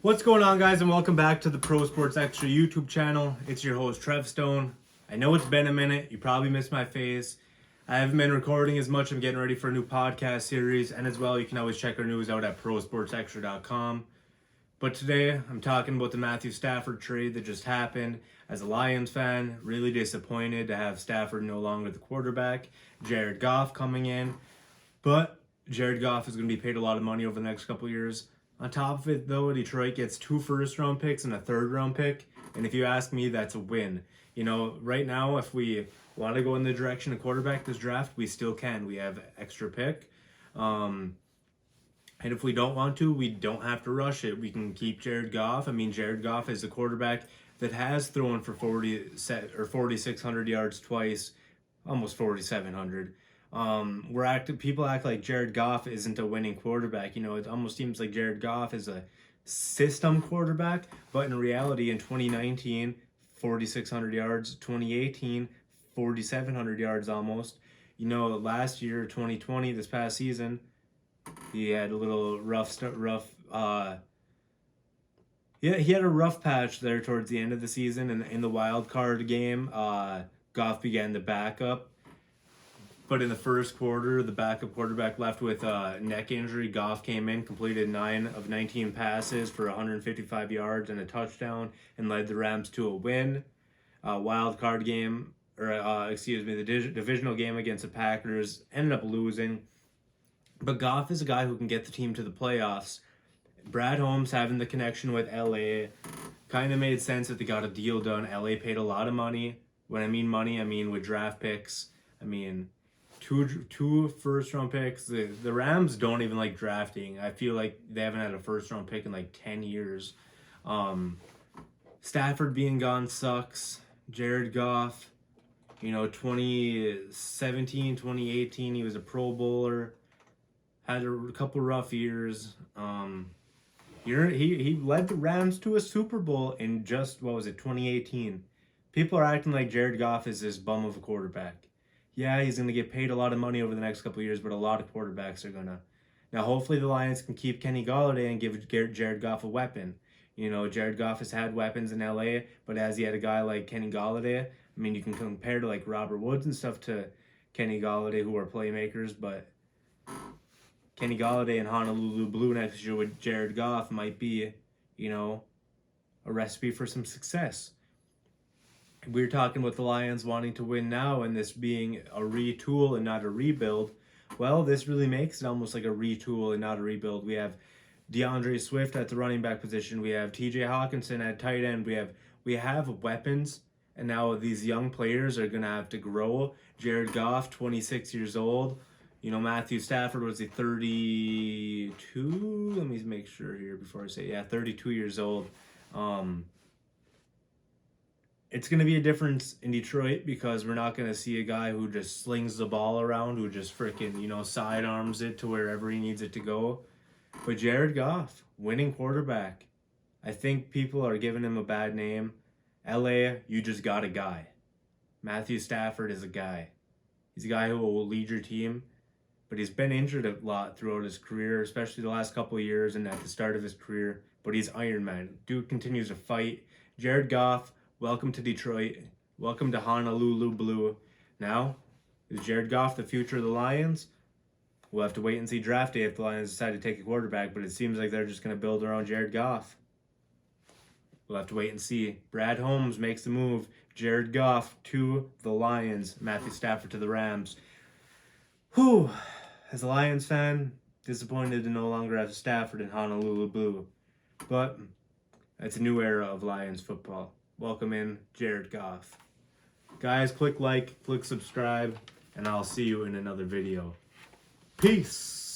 What's going on, guys, and welcome back to the Pro Sports Extra YouTube channel. It's your host, Trev Stone. I know it's been a minute. You probably missed my face. I haven't been recording as much. I'm getting ready for a new podcast series, and as well, you can always check our news out at prosportsextra.com. But today, I'm talking about the Matthew Stafford trade that just happened. As a Lions fan, really disappointed to have Stafford no longer the quarterback. Jared Goff coming in. But Jared Goff is going to be paid a lot of money over the next couple of years. On top of it, though, Detroit gets 2 first-round picks and a third-round pick. And if you ask me, that's a win. You know, right now, if we want to go in the direction of quarterback this draft, we still can. We have extra pick. And if we don't want to, we don't have to rush it. We can keep Jared Goff. I mean, Jared Goff is a quarterback that has thrown for 4,600 yards twice, almost 4,700. People act like Jared Goff isn't a winning quarterback. You know, it almost seems like Jared Goff is a system quarterback, but in reality, in 2019, 4,600 yards, 2018, 4,700 yards almost. You know, last year, 2020, this past season, he had a little he had a rough patch there towards the end of the season, and in the wild card game, Goff began to back up. But in the first quarter, the backup quarterback left with a neck injury. Goff came in, completed 9 of 19 passes for 155 yards and a touchdown, and led the Rams to a win. Wild card game, the divisional game against the Packers, ended up losing. But Goff is a guy who can get the team to the playoffs. Brad Holmes having the connection with LA kind of made sense that they got a deal done. LA paid a lot of money. When I mean money, I mean with draft picks. I mean, two first-round picks. The Rams don't even like drafting. I feel like they haven't had a first-round pick in like 10 years. Stafford being gone sucks. Jared Goff, 2017, 2018, he was a Pro Bowler. Had a couple rough years. He led the Rams to a Super Bowl in just, 2018. People are acting like Jared Goff is this bum of a quarterback. Yeah, he's going to get paid a lot of money over the next couple of years, but a lot of quarterbacks are going to. Now, hopefully the Lions can keep Kenny Golladay and give Jared Goff a weapon. You know, Jared Goff has had weapons in LA, but has he had a guy like Kenny Golladay? I mean, you can compare to like Robert Woods and stuff to Kenny Golladay, who are playmakers, but Kenny Golladay and Honolulu Blue next year with Jared Goff might be, a recipe for some success. We're talking about the Lions wanting to win now and this being a retool and not a rebuild. Well, this really makes it almost like a retool and not a rebuild. We have DeAndre Swift at the running back position. We have TJ Hawkinson at tight end. We have weapons, and now these young players are going to have to grow. Jared Goff, 26 years old. Matthew Stafford was 32. Let me make sure here before I say, 32 years old. It's going to be a difference in Detroit because we're not going to see a guy who just slings the ball around, who just freaking, sidearms it to wherever he needs it to go. But Jared Goff, winning quarterback. I think people are giving him a bad name. LA, you just got a guy. Matthew Stafford is a guy. He's a guy who will lead your team, but he's been injured a lot throughout his career, especially the last couple of years and at the start of his career. But he's Iron Man. Dude continues to fight. Jared Goff, welcome to Detroit. Welcome to Honolulu Blue. Now, is Jared Goff the future of the Lions? We'll have to wait and see draft day if the Lions decide to take a quarterback, but it seems like they're just going to build around Jared Goff. We'll have to wait and see. Brad Holmes makes the move. Jared Goff to the Lions. Matthew Stafford to the Rams. Whew. As a Lions fan, disappointed to no longer have Stafford in Honolulu Blue. But it's a new era of Lions football. Welcome in Jared Goff. Guys, click like, click subscribe, and I'll see you in another video. Peace!